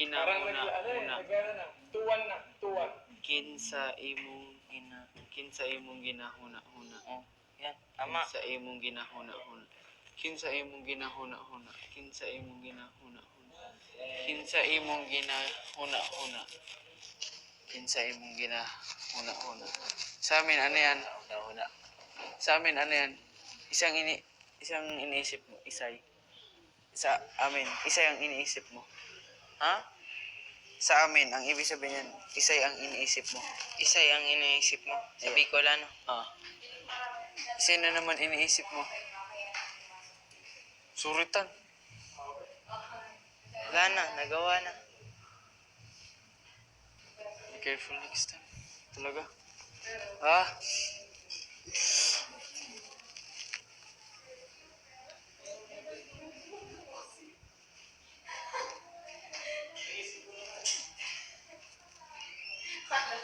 ginahuna-huna. Kinsa imong ginahuna-huna. Oh, yan, tama. Kinsa imong ginahuna-huna. Kinsa imong ginahuna-huna. Kinsa imong ginahuna-huna. Kinsa imong ginahuna-huna. Kinsa imong ginahuna-huna. Sa amin ano yan? Huna. Sa amin ano yan? Isang iniisip mo, isay. Sa amin, isay ang iniisip mo. Ha? Sa amin, ang ibig sabihin yan, isay ang iniisip mo. Isay ang iniisip mo. Sa Bicol, ano? Ah. Isay na naman iniisip mo. Suritan. Wala na, nagawa na. Be careful next time. Talaga. Ah.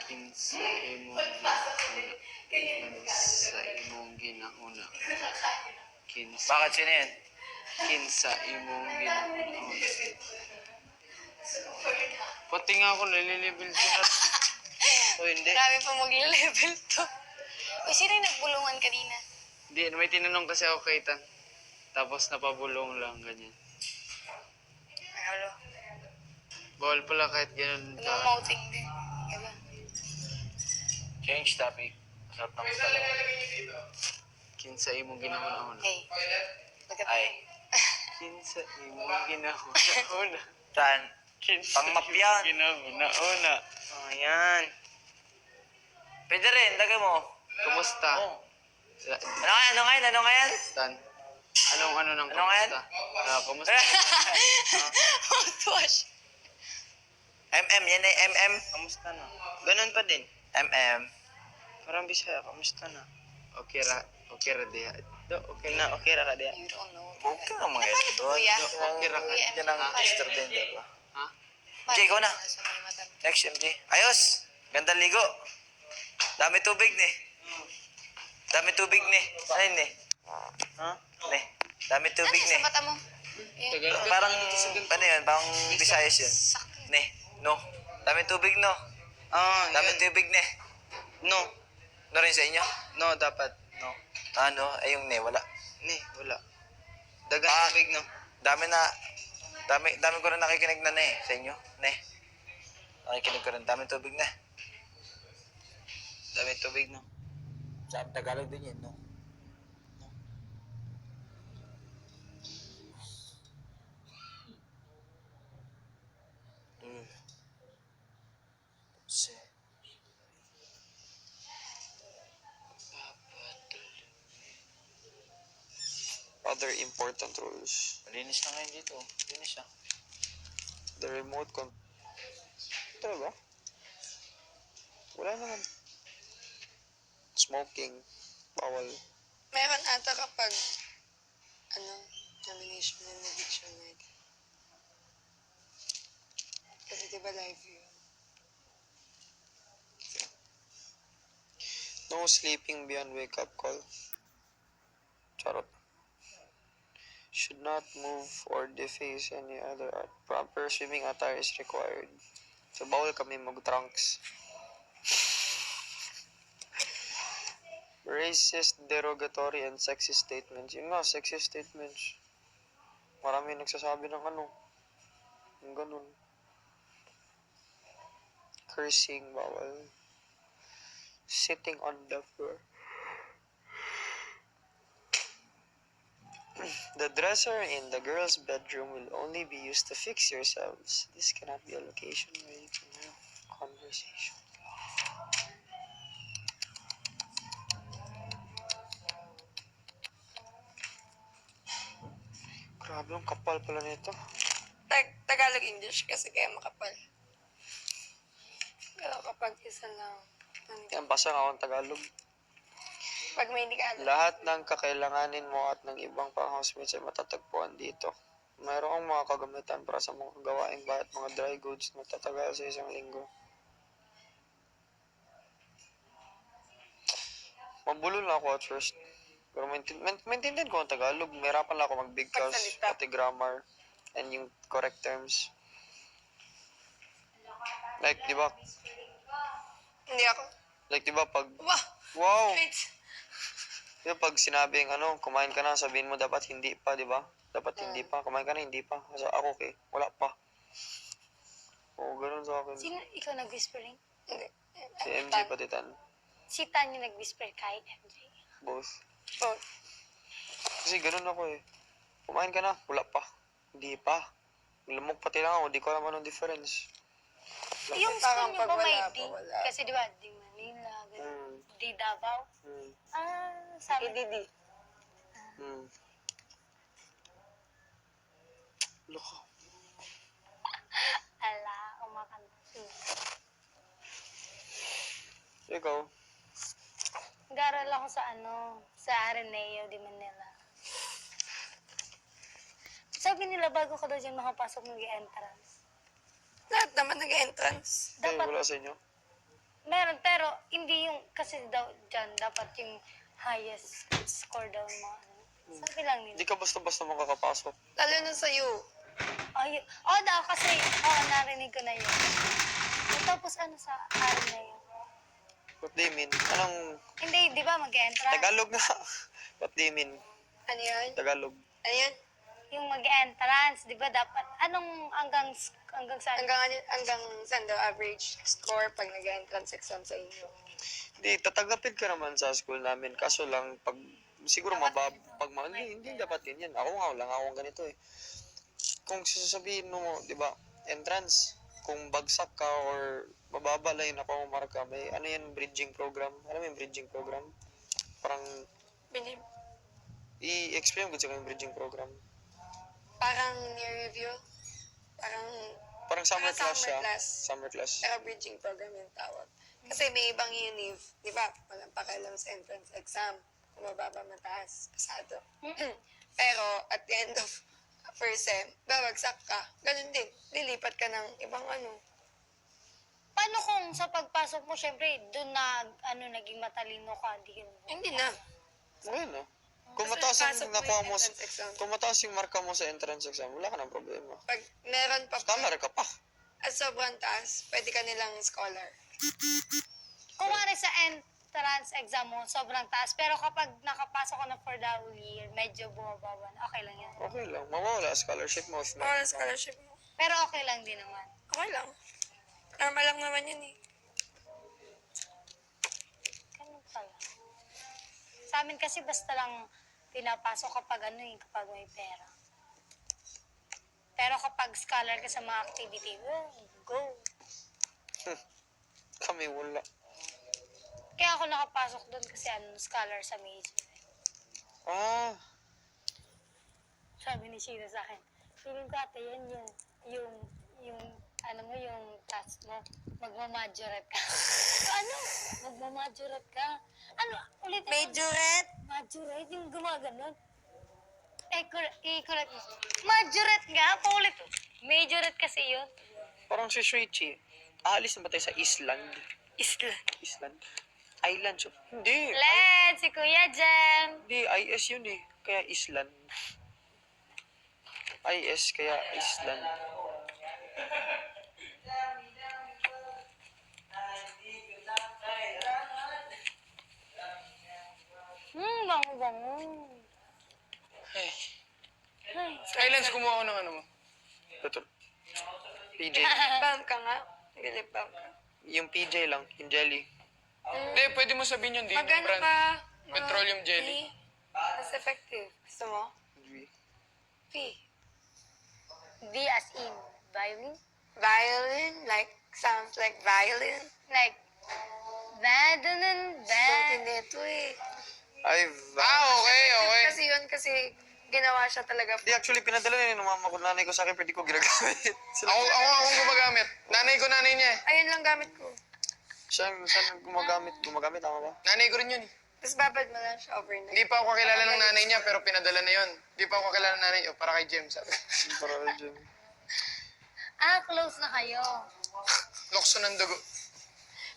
Kinsa imong ginahuna. Kinsa Bakit sino yan? kinsa imong ginahuna. Pati nga ako nalilibil ko na. O hindi. Grabe pa magle-level to. Uy, sino yung nagbulungan kanina? Hindi, may tinanong kasi ako kay Tan. Tapos napabulong lang, ganyan. Ay, halo. Bawal pala kahit ganun ka. Namamouting din. Diba? Change topic. Masarap na talaga. Kinsa imong ginahuna-huna. Hey, look at Ay. me. Kinsa imong ginahuna-huna. Saan? Kinsa Pang-map yan. ginahuna-huna. Oh, yan. Pwede rin, lagay mo. Kumusta? Oh. Ano nga yan? Tan. Anong nang Ano nga yan? kumusta? Kumusta? Mouthwash. MM, yan ay MM. Kamusta na? Ganun pa din. MM. Parang Bisaya, kamusta na? Okay ra diha. Okay na. Okay ra ka diya. You don't know. Okay lang mga ito doon. Kuya. Okay ra ka. Kuya, Yan ang sister din, diba? Ha? MJ, ikaw na. Nasa may mata. Next, MJ. Ayos. Gandang ligo. Dami tubig ni. Dami tubig ni. Ano yun ni? Ha? Ni. Dami tubig Ano ni. sa mata mo? Yan. Tagal- Parang, ano yun? Parang Visayas yun. Sakit. Ni. No. Dami tubig, no. Dami tubig ni. No. No rin sa inyo? No, dapat. No. Ano? Ay yung ni. Wala. Ni, wala. Dagan tubig, no? Dami ko rin nakikinig na ni. Sa inyo. Ni. Nakikinig ko rin. Dami tubig na. Dami tubig, no? Sa Tagalog din yun, no? Si. Other important rules. Malinis na ngayon dito. Malinis siya. The remote control. Talaga? Wala naman. Smoking. Bawal. Meron ata kapag, nomination ng eviction night. Kasi diba live yun? No sleeping beyond wake-up call. Charot. Should not move or deface any other art. Proper swimming attire is required. So, bawal kami mag-trunks. Racist, derogatory, and sexist statements. Yun nga, sexist statements. Marami nagsasabi ng yung ganun. Cursing, bawal. Sitting on the floor. The dresser in the girl's bedroom will only be used to fix yourselves. This cannot be a location where you can have conversation. Grabe, ang kapal pala nito. Tagalog English kasi kaya makapal. Pero kapag isa lang, Yan, basa nga akong Tagalog. pag may hindi ka alam, Lahat ng kakailanganin mo at ng ibang pang-housemates ay matatagpuan dito. Mayroong mga kagamitan para sa mga gawaing bahay at mga dry goods na tatagal sa isang linggo. Mabulol na ako at first. Pero maintindihan ko ang Tagalog. Mahirapan lang ako mag-big cause, Pagsalita. pati grammar, and yung correct terms. Like, di ba? Hindi ako. Like, di ba pag... Wah! Wow! Wait. Di ba pag sinabing kumain ka na, sabihin mo dapat hindi pa, di ba? Dapat hindi pa. Kumain ka na, hindi pa. Kasi ako, okay, wala pa. Oo, ganun sa akin. Sino ikaw nag-whispering? Hindi. Si MJ Patitan. Si Tanya nag-whisper kay MJ. Both. Oh. Kasi ganun ako eh. Kumain ka na, wala pa. Hindi pa. Lamok pati lang ako, di ko alam anong difference. Yung Parang school niyo pag ba may wala D? pa, wala. Kasi di ba, di Manila, Hmm. di Davao. Hmm. Sa amin. EDD. Hmm. Loko. Ala, kumakanta. Ikaw? Nag-aral ako sa Ateneo de Manila. Sabi nila, bago ka daw dyan makapasok mag-entrance. Lahat naman nag-entrance. Eh, Dapat, wala sa inyo? meron, pero hindi yung, kasi daw dyan, dapat yung highest score daw yung mga ano. Sabi lang nila. Hindi ka basta-basta makakapasok. Lalo na sa'yo. Ay, daw, kasi, narinig ko na yun. Tapos sa Ateneo? What do you mean? Anong Hindi, di ba mag-entrance? Tagalog nga? What do you mean? Ano yun? Tagalog. Ano yun? Yung mag-entrance, di ba dapat, hanggang saan? Hanggang saan daw average score pag nag-entrance exam sa inyo? Hindi, tatanggapin ka naman sa school namin. Kaso lang, pag siguro hindi dapat din yan. Ako nga, wala nga akong ganito eh. Kung sasabihin mo, di ba, entrance, kung bagsak ka or mababa lang yun ako marka, may yan, bridging program. Alam mo yung bridging program? Parang, Binim. i-explain ko sa yung bridging program. Parang near review. Parang summer Parang class summer siya. class. Summer class. Pero bridging program yung tawag. Kasi may ibang univ, di ba? Walang pakialam sa entrance exam. Kung mababa mataas, pasado. Pero at the end of first sem, babagsak ka. Ganun din. Lilipat ka ng ibang Paano kung sa pagpasok mo, syempre, doon naging matalino ka, di ka Hindi na. Ngayon, no? Kung Kasi mataas pasok yung mo nakuha yung mo, entrance exam. kung mataas yung marka mo sa entrance exam, wala ka ng problema. Pag meron pa Scholar ka pa. at sobrang taas, pwede ka nilang scholar. Kung wari sa entrance exam mo, sobrang taas. Pero kapag nakapasok ka na for the whole year, medyo bumababa na. Okay lang yan. Okay lang. Mawawala scholarship mo. if Or scholarship mo. Pero okay lang din naman. Okay lang. Normal lang naman yun eh. Ganun pala. Sa amin kasi basta lang pinapasok kapag kapag may pera. Pero kapag scholar ka sa mga activity, go. Kami wala. Kaya ako nakapasok doon kasi scholar sa major. Ah, Sabi ni Sheila sa akin, feeling ko ate yan yung task mo, magmamajorette ka. Magmamajorette ka? Ulit. Majorette? Majorette, yung gumaganon. Correct mo. Majorette nga, paulit. Majorette kasi yun. parang si Shuichi. Aalis na ba tayo sa Island? Island. Island siya. Hindi. Let's, si Kuya Jem. Hindi, IS yun eh. Kaya Island. IS, kaya Island. Bango-bango. Ay, Ay, Islands, kumuha ko ng ano mo. Ito. PJ. Bam ka nga. Bilip bam ka. Yung PJ lang, yung jelly. Hindi, pwede mo sabihin yun, di yung Magano brand. ka? Petroleum jelly. Mas effective. Gusto mo? P. V as in violin. Violin? Like, sounds like violin? Like, badunun, Suotin nito eh. Ay, Okay. Kasi yun, kasi ginawa siya talaga. Di, actually, pinadala na yun ng mama ko, nanay ko sa akin, pwede ko ginagamit. Ako gumagamit. Nanay niya eh. Ayun lang gamit ko. Saan gumagamit? Gumagamit, tama ba? Nanay ko rin yun eh. Tapos babad mo lang siya overnight. Hindi pa ako kakilala ng nanay niya, pero pinadala na yun. Hindi pa ako kakilala ng nanay niya, para kay Jem, sabi. Para dyan. close na kayo. Lokso ng dugo.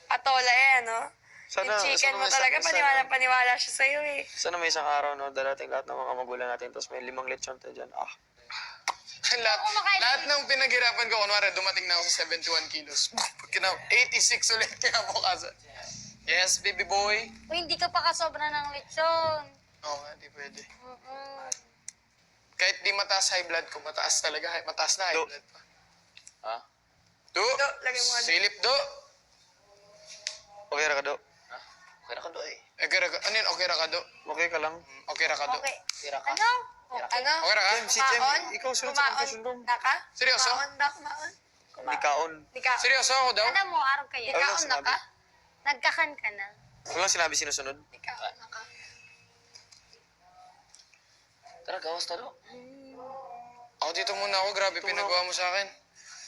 Patola eh, no? Sana, Yung chicken sana mo may talaga, sana- paniwala siya sa'yo eh. Sana may isang araw, no, darating lahat ng mga magulang natin, tapos may 5 lechon tayo dyan. Ah, lahat, kumakain. lahat ng pinaghirapan ko, kunwari, dumating na ako sa 71 kilos. Pagkina, 86 ulit kinabukasan. Yes, baby boy. Uy, hindi ka pa kasobra ng lechon. Oo nga, di pwede. Mm-mm. Kahit di mataas high blood ko, mataas talaga. Mataas na high Do. blood pa. Ha? Do! lagay mo nga. Silip do! Okay ra ka do? Ha? Okay ra ka do eh. Ano yun? Okay ra ka do? Okay ka lang? Okay ra ka do? Okay. Okay ra ka? Ano? Ano? Okay ra ka? Si Jem, Kumaon? ikaw sunod sa Kumaon confession room. na ka? Seryoso? Kumaon ba? Kumaon? Likaon. Likaon. Seryoso ako daw? Alam mo, araw kayo. Ano Likaon na sinabi? ka? Nagkakan ka na. Walang sinabi sinusunod. Likaon na ka. Tara, gawas talo. Ako dito muna ako. Grabe pinagawa mo sa akin.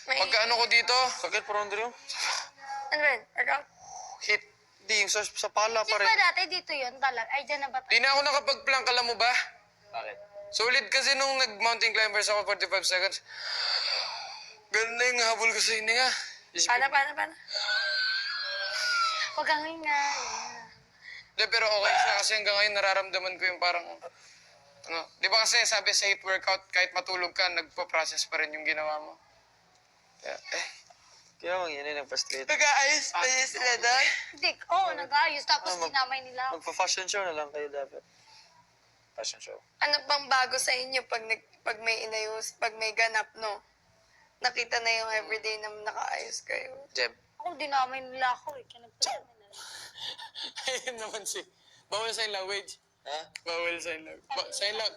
May... Pagkaano ko dito? Sakit pa rin yun. Ano rin? Workout? Hit. Di, sa pala Di pa ba rin. dati dito yun talaga? Ay, dyan na ba tayo? Di na ako nakapag-plank, alam mo ba? Bakit? Solid kasi nung nag-mountain climbers ako 45 seconds. Ganun na yung habol ko sa hininga. Paano? Huwag kang nga. Hindi, pero okay siya kasi hanggang ngayon nararamdaman ko yung parang... Ano, di ba kasi sabi sa hit workout, kahit matulog ka, nagpo-process pa rin yung ginawa mo. Kaya, Kaya ang yun ay nag-frustrate. Nag-aayos pa niya sila doon? Hindi, nag-ayos. Tapos Ah, dinamay nila ako. Magpa-fashion show na lang kayo dapat. Fashion show. Ano bang bago sa inyo pag may inayos, pag may ganap, no? Nakita na yung everyday na nakaayos kayo. Jeb. Ako, dinamay nila ako eh. Kaya nagpapamay na lang. Ayun naman si... Bawal sign language. Ha? Bawal sign language. Sign lang.